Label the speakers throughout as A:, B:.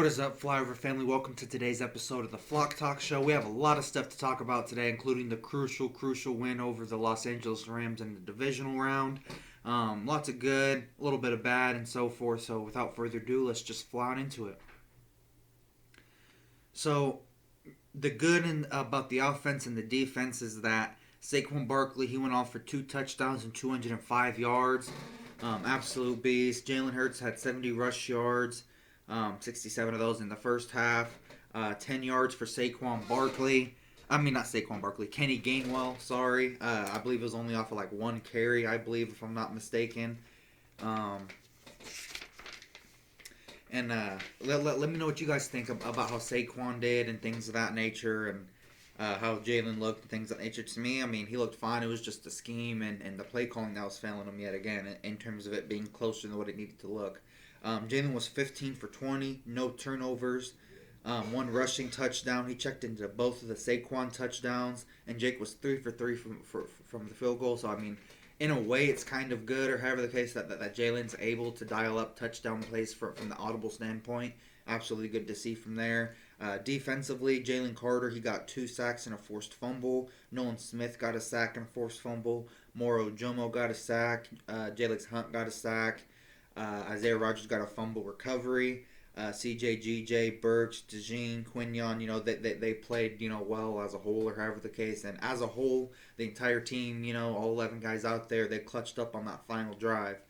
A: What is up, Flyover family? Welcome to today's episode of the Flock Talk Show. We have a lot of stuff to talk about today, including the crucial win over the Los Angeles Rams in the divisional round. Lots of good, a little bit of bad, and so forth. So without further ado, let's just fly on into it. So the good about the offense and the defense is that Saquon Barkley, he went off for 2 touchdowns and 205 yards. Absolute beast. Jalen Hurts had 70 rush yards. 67 of those in the first half. 10 yards for Saquon Barkley. I mean, not Saquon Barkley. Kenny Gainwell, sorry. I believe it was only off of like 1 carry, I believe, if I'm not mistaken. And let me know what you guys think about how Saquon did and things of that nature, and how Jalen looked and things of that nature. To me, I mean, he looked fine. It was just the scheme and the play calling that was failing him yet again in terms of it being closer than what it needed to look. Jalen was 15 for 20, no turnovers, 1 rushing touchdown. He checked into both of the Saquon touchdowns, and Jake was 3 for 3 from the field goal. So, I mean, in a way, it's kind of good, or however the case, that Jalen's able to dial up touchdown plays from the audible standpoint. Absolutely good to see from there. Defensively, Jalen Carter, he got 2 sacks and a forced fumble. Nolan Smith got a sack and a forced fumble. Moro Jomo got a sack. Jalix Hunt got a sack. Isaiah Rodgers got a fumble recovery. CJ, GJ, Burks, DeJean, Quinion, they played, well as a whole, or however the case. And as a whole, the entire team, all 11 guys out there, they clutched up on that final drive.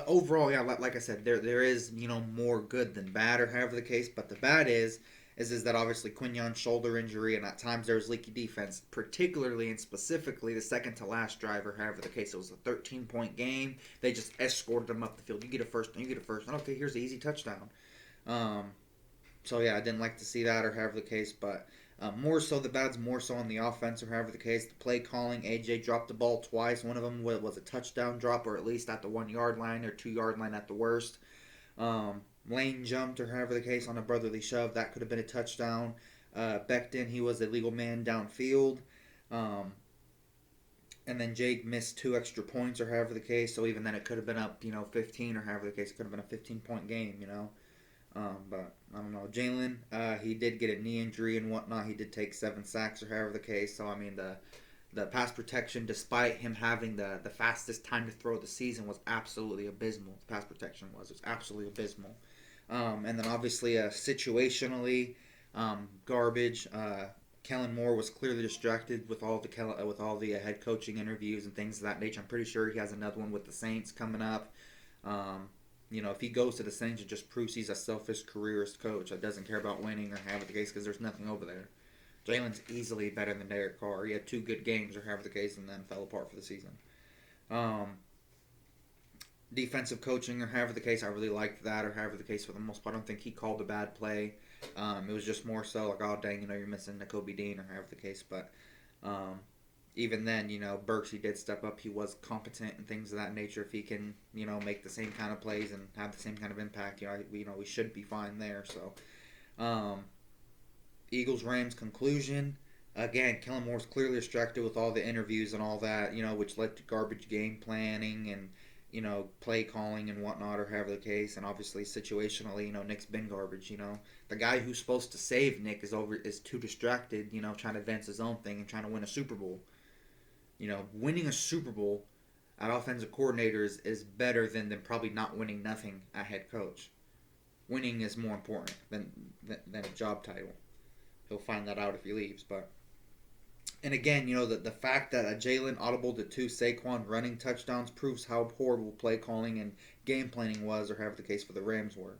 A: Overall, like I said, there is, more good than bad, or however the case. But the bad is that obviously Quinion's shoulder injury, and at times there was leaky defense, particularly and specifically the second to last drive, or however the case. It was a 13-point game. They just escorted them up the field. You get a first, and okay, here's the easy touchdown. I didn't like to see that, or however the case. But more so, the bad's more so on the offense, or however the case. The play calling, AJ dropped the ball twice. One of them was a touchdown drop, or at least at the 1-yard line or 2-yard line at the worst. Lane jumped, or however the case, on a brotherly shove. That could have been a touchdown. Becton, he was a legal man downfield. And then Jake missed 2 extra points, or however the case. So even then, it could have been up, 15, or however the case. It could have been a 15-point game, But I don't know. Jalen, he did get a knee injury and whatnot. He did take 7 sacks, or however the case. So I mean, the pass protection, despite him having the fastest time to throw of the season, was absolutely abysmal. The pass protection was absolutely abysmal. And then obviously, situationally, garbage. Kellen Moore was clearly distracted with all the head coaching interviews and things of that nature. I'm pretty sure he has another one with the Saints coming up. If he goes to the Saints, it just proves he's a selfish careerist coach that doesn't care about winning or however the case, because there's nothing over there. Jalen's easily better than Derek Carr. He had 2 good games, or however the case, and then fell apart for the season. Defensive coaching, or however the case, I really liked that, or however the case, for the most part. I don't think he called a bad play. It was just more so like, oh dang, you're missing Nakobe Dean, or however the case. But even then, Burks, he did step up. He was competent and things of that nature. If he can, make the same kind of plays and have the same kind of impact, we should be fine there. So, Eagles Rams conclusion. Again, Kellen Moore's clearly distracted with all the interviews and all that, which led to garbage game planning and play calling and whatnot, or however the case. And obviously, situationally, Nick's been garbage. The guy who's supposed to save Nick is too distracted, trying to advance his own thing and trying to win a Super Bowl. Winning a Super Bowl at offensive coordinators is better than probably not winning nothing at head coach. Winning is more important than a job title. He'll find that out if he leaves, but. And again, the fact that Jalen audibled the 2 Saquon running touchdowns proves how horrible play calling and game planning was, or however the case, for the Rams were.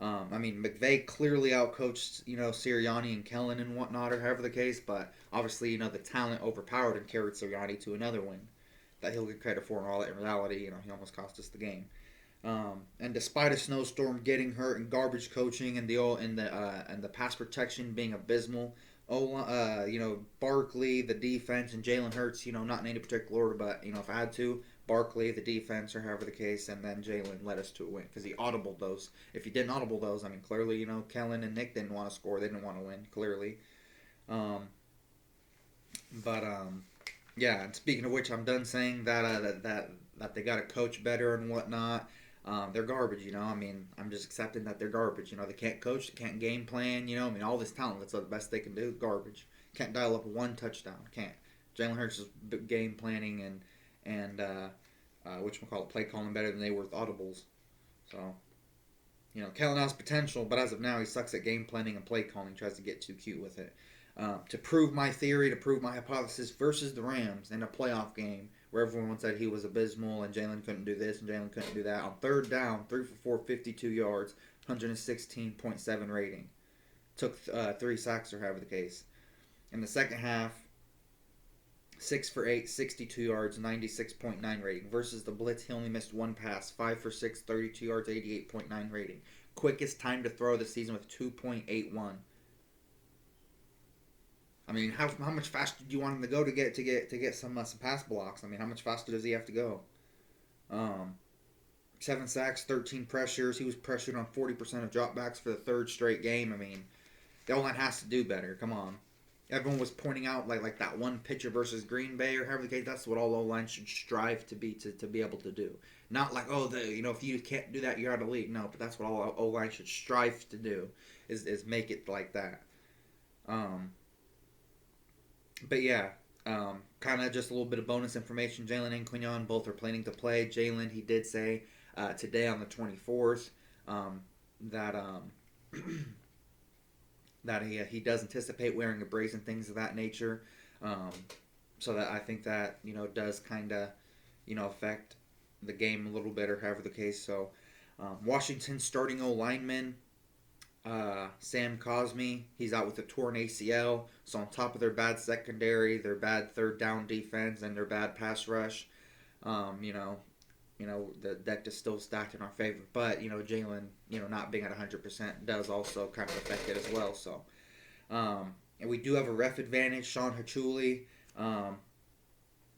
A: McVay clearly outcoached, Sirianni and Kellen and whatnot, or however the case, but obviously, the talent overpowered and carried Sirianni to another win that he'll get credit for, and all that. In reality, he almost cost us the game. And despite a snowstorm, getting hurt, and garbage coaching, and the pass protection being abysmal, Barkley, the defense, and Jalen Hurts, not in any particular order, but, if I had to, Barkley, the defense, or however the case, and then Jalen led us to a win, because he audibled those. If he didn't audible those, clearly, Kellen and Nick didn't want to score. They didn't want to win, clearly. And speaking of which, I'm done saying that they got to coach better and whatnot. They're garbage, you know. I mean, I'm just accepting that they're garbage. You know, they can't coach, they can't game plan. You know, I mean, all this talent. That's the best they can do. Garbage. Can't dial up one touchdown. Can't. Jalen Hurts is game planning and whatchamacallit, play calling better than they were with audibles. So, you know, Kellen has potential, but as of now, he sucks at game planning and play calling. Tries to get too cute with it. To prove my theory, to prove my hypothesis, versus the Rams in a playoff game where everyone said he was abysmal and Jalen couldn't do this and Jalen couldn't do that. On third down, 3 for 4, 52 yards, 116.7 rating. Took 3 sacks or however the case. In the second half, 6 for 8, 62 yards, 96.9 rating. Versus the Blitz, he only missed one pass, 5 for 6, 32 yards, 88.9 rating. Quickest time to throw this season with 2.81. I mean, how much faster do you want him to go to get some pass blocks? I mean, how much faster does he have to go? 7 sacks, 13 pressures. He was pressured on 40% of dropbacks for the third straight game. I mean, the O-line has to do better. Come on. Everyone was pointing out like that one pitcher versus Green Bay or however the case. That's what all O-line should strive to be able to do. Not like, if you can't do that, you're out of the league. No, but that's what all O-line should strive to do is make it like that. But yeah, kind of just a little bit of bonus information. Jalen and Quignon both are planning to play. Jalen, he did say today on the 24th that that he does anticipate wearing a brace and things of that nature. So that I think that does kind of affect the game a little bit or however the case. So Washington's starting O lineman. Sam Cosmi, he's out with a torn ACL. So on top of their bad secondary, their bad third down defense, and their bad pass rush, the deck is still stacked in our favor. But Jalen, not being at 100% does also kind of affect it as well. So, and we do have a ref advantage. Sean Hachuli,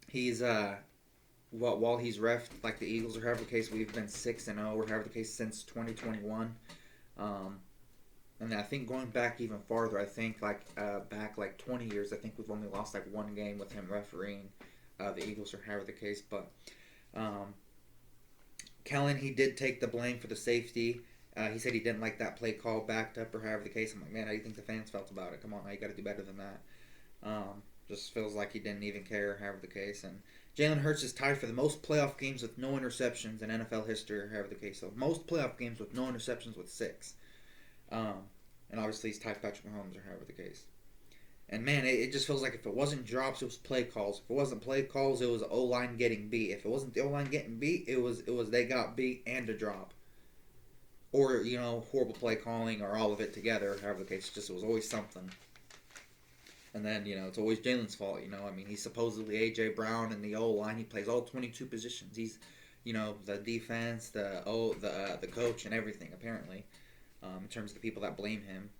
A: he's while he's ref like the Eagles or however the case, we've been 6-0 or however the case since 2021. And I think going back even farther, I think back 20 years, I think we've only lost one game with him refereeing the Eagles or however the case. But Kellen, he did take the blame for the safety. He said he didn't like that play call backed up or however the case. I'm like, man, how do you think the fans felt about it? Come on, now you got to do better than that. Just feels like he didn't even care, however the case. And Jalen Hurts is tied for the most playoff games with no interceptions in NFL history, or however the case. So most playoff games with no interceptions with 6. And obviously he's tied Patrick Mahomes or however the case. And man, it just feels like if it wasn't drops, it was play calls. If it wasn't play calls, it was O-line getting beat. If it wasn't the O-line getting beat, it was they got beat and a drop. Or, horrible play calling or all of it together, however the case. It was always something. And then, it's always Jalen's fault, I mean, he's supposedly A.J. Brown in the O-line. He plays all 22 positions. He's, the defense, the coach and everything, apparently. In terms of the people that blame him.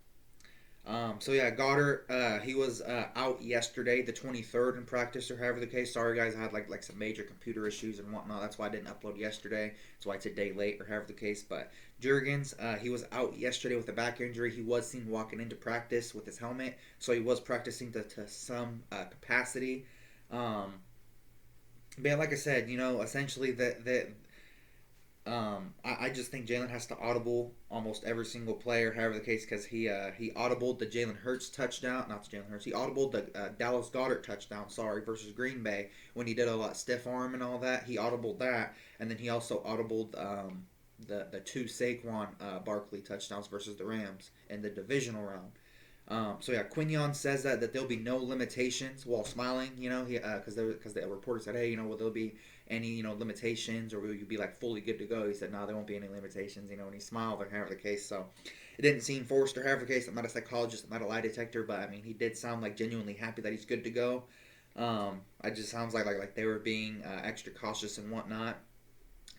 A: So yeah, Goddard, he was out yesterday, the 23rd in practice or however the case. Sorry guys, I had like some major computer issues and whatnot. That's why I didn't upload yesterday. That's why it's a day late or however the case. But Jurgens, he was out yesterday with a back injury. He was seen walking into practice with his helmet, so he was practicing to some capacity. But yeah, like I said, essentially I just think Jalen has to audible almost every single player, however the case, because he audibled the Jalen Hurts touchdown, not the Jalen Hurts, he audibled the Dallas Goedert touchdown, versus Green Bay when he did a lot stiff arm and all that. He audibled that, and then he also audibled the 2 Saquon Barkley touchdowns versus the Rams in the divisional round. So yeah, Quignon says that there'll be no limitations while smiling, because the reporter said, hey, will there be any limitations or will you be fully good to go? He said, no, there won't be any limitations, and he smiled or however the case. So it didn't seem forced or however the case. I'm not a psychologist, I'm not a lie detector, but I mean, he did sound genuinely happy that he's good to go. It just sounds like they were being extra cautious and whatnot.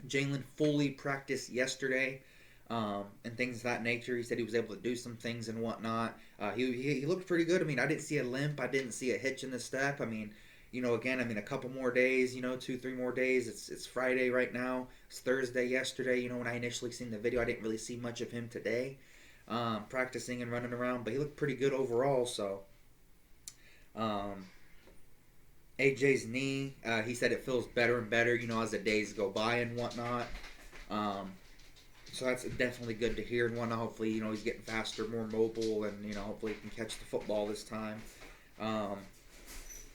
A: Jalen fully practiced yesterday. And things of that nature. He said he was able to do some things and whatnot. He looked pretty good. I mean, I didn't see a limp. I didn't see a hitch in the step. I mean, a couple more days, 2-3 more days. It's Friday right now. It's Thursday yesterday. When I initially seen the video, I didn't really see much of him today, practicing and running around. But he looked pretty good overall. So, AJ's knee, he said it feels better and better, as the days go by and whatnot. So that's definitely good to hear. And one, hopefully, he's getting faster, more mobile, and hopefully he can catch the football this time. Um,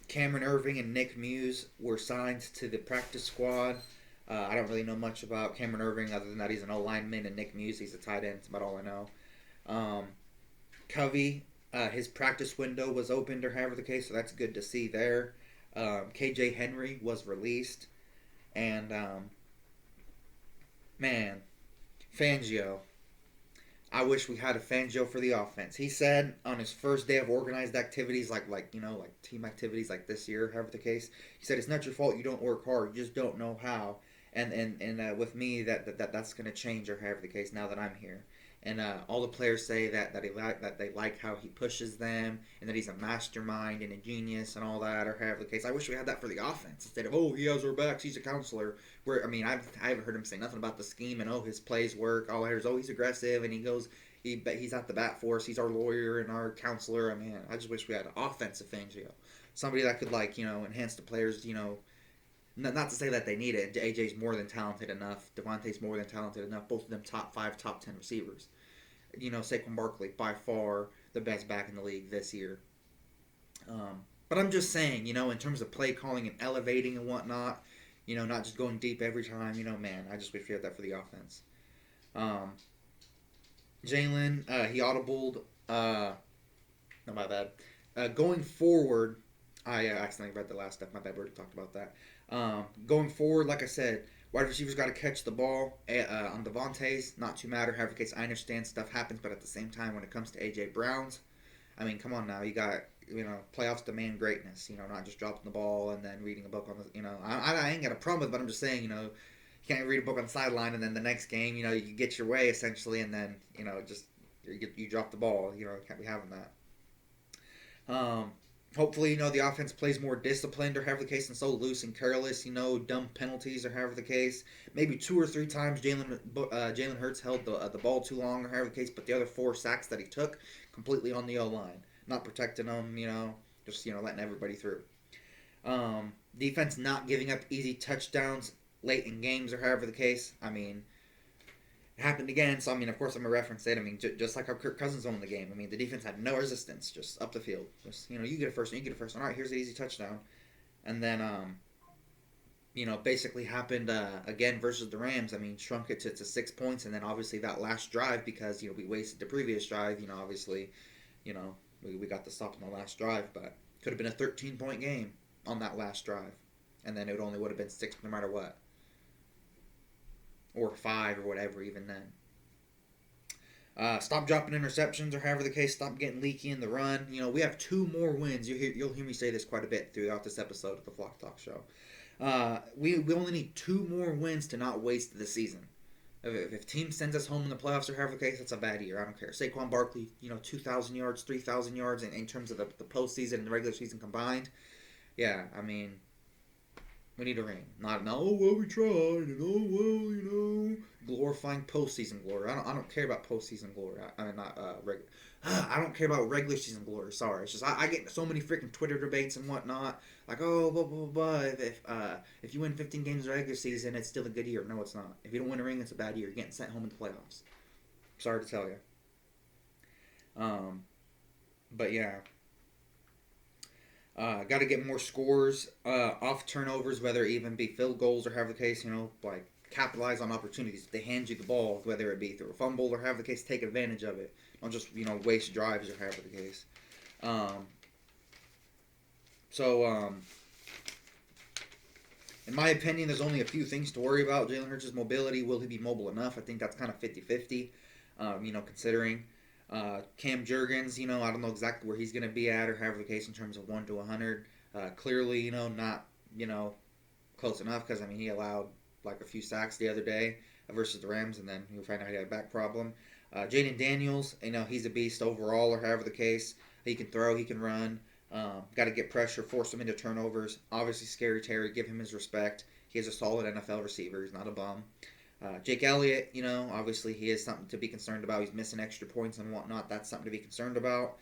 A: Cameron Irving and Nick Muse were signed to the practice squad. I don't really know much about Cameron Irving other than that he's an O lineman, and Nick Muse, he's a tight end. That's about all I know. Um, Covey, his practice window was opened, or however the case, so that's good to see there. KJ Henry was released, and man, Fangio. I wish we had a Fangio for the offense. He said on his first day of organized activities, like team activities like this year, however the case, he said it's not your fault you don't work hard, you just don't know how. And with me, that's going to change, or however the case, now that I'm here. And all the players say that they like how he pushes them, and that he's a mastermind and a genius and all that, or however the case. I wish we had that for the offense instead of, oh, he has our backs, he's a counselor. Where I haven't heard him say nothing about the scheme, and his plays work. All I hear is, oh, he's aggressive, and he's at the bat for us. He's our lawyer and our counselor. I mean, I just wish we had an offensive Fangio, somebody that could enhance the players. Not to say that they need it. AJ's more than talented enough. Devontae's more than talented enough. Both of them top 5, top 10 receivers. Saquon Barkley, by far the best back in the league this year. But I'm just saying, in terms of play calling and elevating and whatnot, not just going deep every time, man, I just wish we had that for the offense. Jalen, he audibled, no, my bad. Going forward, I accidentally read the last step, my bad, we already talked about that. Going forward, like I said, wide receivers got to catch the ball. On Devontae's, not too matter. However, case I understand stuff happens, but at the same time, when it comes to AJ Brown's, I mean, come on now, you got playoffs demand greatness. Not just dropping the ball and then reading a book on the. I ain't got a problem with it, but I'm just saying, you can't read a book on the sideline and then the next game, you get your way essentially, and then just you drop the ball. Can't be having that. Hopefully, the offense plays more disciplined, or however the case, and so loose and careless, dumb penalties, or however the case. Maybe 2 or 3 times Jalen Hurts held the ball too long, or however the case, but the other 4 sacks that he took, completely on the O-line. Not protecting them, just, letting everybody through. Defense not giving up easy touchdowns late in games, or however the case. I mean, it happened again, so of course I'm going to reference it. Just like how Kirk Cousins won the game. The defense had no resistance, just up the field. Just, you get a first one, you get a first one. All right, here's an easy touchdown. And then, basically happened again versus the Rams. Shrunk it to 6 points, and then obviously that last drive, because, we wasted the previous drive, obviously, we got the stop on the last drive, but could have been a 13-point game on that last drive. And then it only would have been 6 no matter what. Or 5 or whatever, even then. Stop dropping interceptions, or however the case. Stop getting leaky in the run. We have 2 more wins. You'll hear me say this quite a bit throughout this episode of the Flock Talk Show. We only need 2 more wins to not waste the season. If team sends us home in the playoffs, or however the case, that's a bad year. I don't care. Saquon Barkley, 2,000 yards, 3,000 yards in terms of the postseason and the regular season combined. Yeah, we need a ring. Not, oh, well, we tried, and oh, well, glorifying postseason glory. I don't care about postseason glory. I don't care about regular season glory. Sorry. It's just, I get so many freaking Twitter debates and whatnot. Like, oh, blah, blah, blah. If you win 15 games in the regular season, it's still a good year. No, it's not. If you don't win a ring, it's a bad year. You're getting sent home in the playoffs. Sorry to tell you. But yeah. Got to get more scores off turnovers, whether it even be field goals or however the case, like capitalize on opportunities. If they hand you the ball, whether it be through a fumble or however the case, take advantage of it. Don't just, waste drives or however the case. In my opinion, there's only a few things to worry about. Jalen Hurts' mobility, will he be mobile enough? I think that's kind of 50-50, considering. Cam Jurgens, I don't know exactly where he's going to be at, or however the case, in terms of 1 to 100. Clearly, not, close enough, because, he allowed, like, a few sacks the other day versus the Rams, and then he'll find out he had a back problem. Jaden Daniels, he's a beast overall, or however the case. He can throw, he can run. Got to get pressure, force him into turnovers. Obviously, Scary Terry, give him his respect. He is a solid NFL receiver. He's not a bum. Jake Elliott, obviously he is something to be concerned about. He's missing extra points and whatnot. That's something to be concerned about.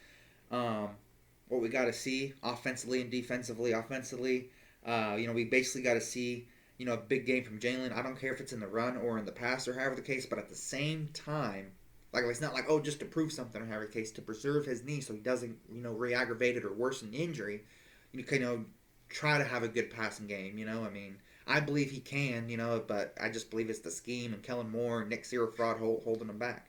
A: What we got to see offensively and defensively. Offensively, we basically got to see a big game from Jalen. I don't care if it's in the run or in the pass or however the case, but at the same time, like it's not like, oh, just to prove something or however the case, to preserve his knee so he doesn't, re-aggravate it or worsen the injury. Try to have a good passing game. I mean, I believe he can. But I just believe it's the scheme and Kellen Moore and Nick Sierrafrod holding him back.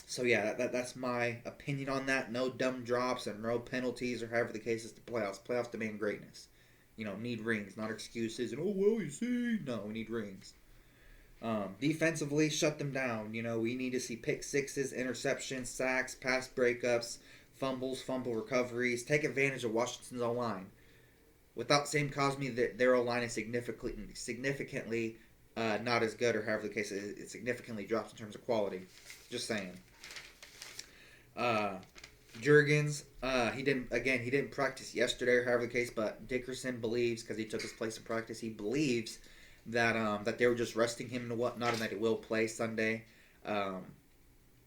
A: So yeah, that's my opinion on that. No dumb drops and no penalties or however the case is. The playoffs. Playoffs demand greatness. Need rings, not excuses. And you see, no, we need rings. Defensively, shut them down. We need to see pick sixes, interceptions, sacks, pass breakups, fumbles, fumble recoveries. Take advantage of Washington's O line. Without Sam Cosmi, their O line is significantly not as good, or however the case is. It significantly drops in terms of quality. Just saying. Jurgens, he didn't practice yesterday or however the case, but Dickerson believes, because he took his place in practice, he believes that they were just resting him and whatnot, and that he will play Sunday.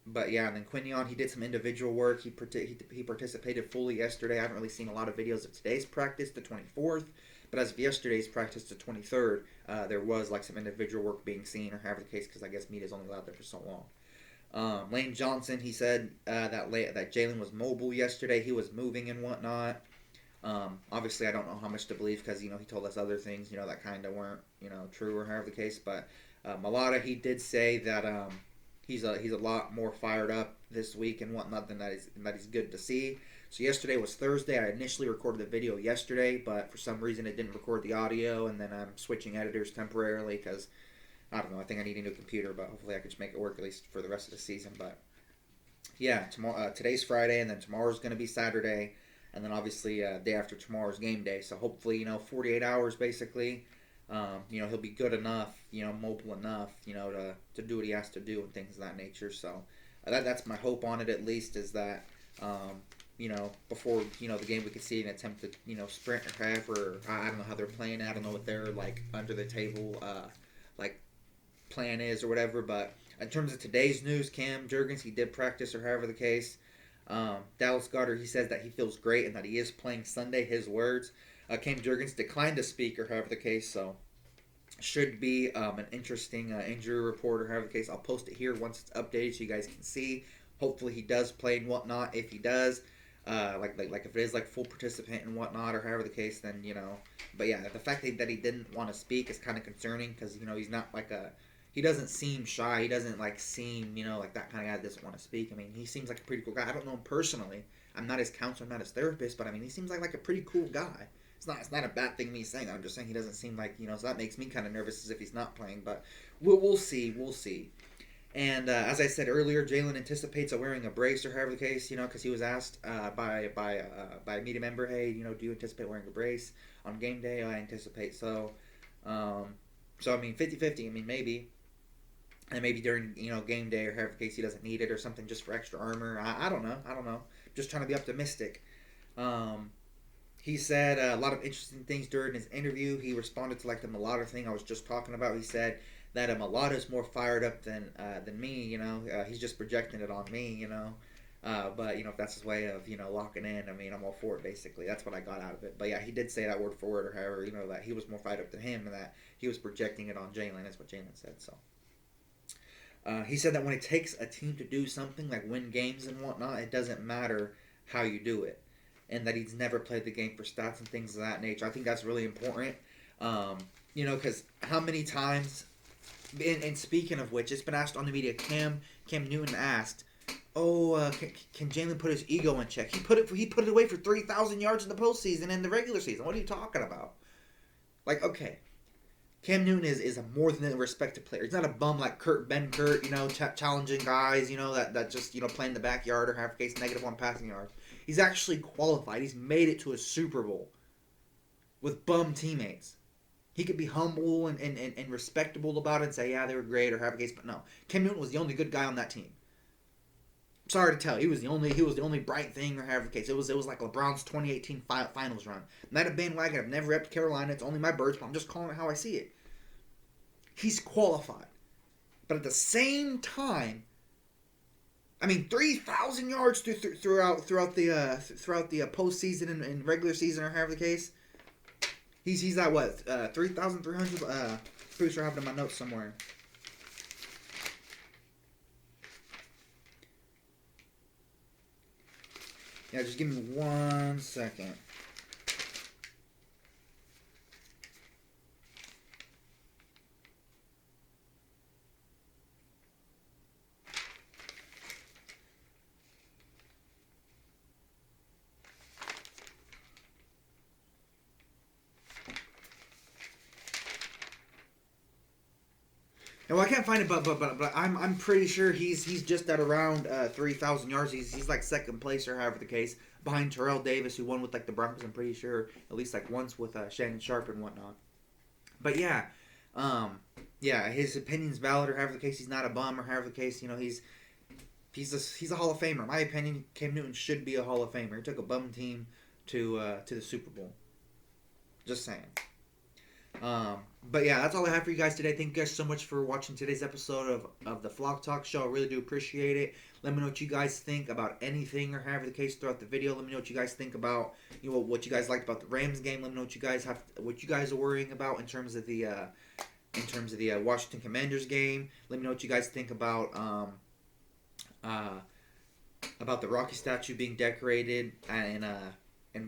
A: But yeah, and then Quinion, he did some individual work. He participated fully yesterday. I haven't really seen a lot of videos of today's practice, the 24th, but as of yesterday's practice, the 23rd, there was like some individual work being seen, or however the case, because I guess Meat is only allowed there for so long. Lane Johnson, he said that Jalen was mobile yesterday. He was moving and whatnot. Obviously, I don't know how much to believe because he told us other things that kind of weren't true or however the case. But Malata, he did say that he's a lot more fired up this week and whatnot than that is good to see. So yesterday was Thursday. I initially recorded the video yesterday, but for some reason it didn't record the audio, and then I'm switching editors temporarily because I don't know. I think I need a new computer, but hopefully I can just make it work at least for the rest of the season. But yeah, today's Friday, and then tomorrow's going to be Saturday, and then obviously day after tomorrow's game day. So hopefully 48 hours basically. He'll be good enough, mobile enough, to do what he has to do and things of that nature. So that's my hope on it, at least, is that before the game we could see an attempt to sprint or have, or I don't know how they're playing. I don't know what their like under the table like plan is or whatever. But in terms of today's news, Cam Jurgens, he did practice or however the case. Dallas Goedert, he says that he feels great and that he is playing Sunday. His words. Cam Jurgens declined to speak or however the case, so should be an interesting injury report or however the case. I'll post it here once it's updated so you guys can see. Hopefully he does play and whatnot. If he does, like if it is like full participant and whatnot or however the case, then But yeah, the fact that he didn't want to speak is kind of concerning because he's not like he doesn't seem shy. He doesn't like seem like that kind of guy that doesn't want to speak. I mean, he seems like a pretty cool guy. I don't know him personally. I'm not his counselor, I'm not his therapist, but I mean, he seems like a pretty cool guy. It's not a bad thing me saying. I'm just saying he doesn't seem like so that makes me kind of nervous as if he's not playing. But we'll see. And as I said earlier, Jalen anticipates wearing a brace or however the case, because he was asked by a media member, hey, do you anticipate wearing a brace on game day? I anticipate so. So I mean, 50-50. I mean, maybe. And maybe during game day or however the case he doesn't need it or something just for extra armor. I don't know. Just trying to be optimistic. He said a lot of interesting things during his interview. He responded to like the Malata thing I was just talking about. He said that Malata is more fired up than me. He's just projecting it on me. But if that's his way of locking in, I mean, I'm all for it. Basically, that's what I got out of it. But yeah, he did say that word for word or however that he was more fired up than him and that he was projecting it on Jalen. That's what Jalen said. So. He said that when it takes a team to do something like win games and whatnot, it doesn't matter how you do it. And that he's never played the game for stats and things of that nature. I think that's really important. Because how many times, and speaking of which, it's been asked on the media, Cam Newton asked, can Jalen put his ego in check? He put it away for 3,000 yards in the postseason and the regular season. What are you talking about? Like, okay. Cam Newton is a more than a respected player. He's not a bum like Ben Kurt, challenging guys, that just, play in the backyard or have case -1 passing yards. He's actually qualified. He's made it to a Super Bowl with bum teammates. He could be humble and respectable about it and say, yeah, they were great or have a case, but no. Cam Newton was the only good guy on that team. Sorry to tell, he was the only bright thing or however the case. It was like LeBron's 2018 finals run. I'm not a bandwagon. I've never repped Carolina. It's only my birds, but I'm just calling it how I see it. He's qualified. But at the same time, I mean, 3,000 yards throughout the postseason and regular season or however the case. He's at what 3,300. Pretty sure I have it in my notes somewhere. Yeah, just give me 1 second. No, I can't find it, but I'm pretty sure he's just at around 3,000 yards. He's like second place or however the case, behind Terrell Davis, who won with like the Broncos. I'm pretty sure at least like once with Shannon Sharp and whatnot. But yeah, um, yeah, his opinion's valid or however the case. He's not a bum or however the case. You know, he's a Hall of Famer. In my opinion, Cam Newton should be a Hall of Famer. He took a bum team to the Super Bowl. Just saying. But yeah, that's all I have for you guys today. Thank you guys so much for watching today's episode of the Vlog Talk Show. I really do appreciate it. Let me know what you guys think about anything or however the case throughout the video. Let me know what you guys think about what you guys liked about the Rams game. Let me know what you guys are worrying about in terms of the Washington Commanders game. Let me know what you guys think about the Rocky statue being decorated and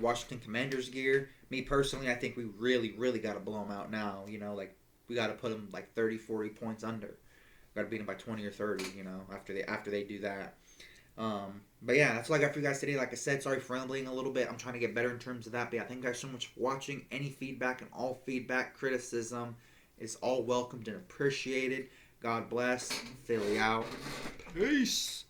A: Washington Commanders gear. Me personally, I think we really, really got to blow them out now. Like we got to put them like 30, 40 points under. Got to beat them by 20 or 30. After they do that. But yeah, that's all I got for you guys today. Like I said, sorry for rambling a little bit. I'm trying to get better in terms of that. But yeah, thank you guys so much for watching. Any feedback and all feedback, criticism is all welcomed and appreciated. God bless. Philly out. Peace.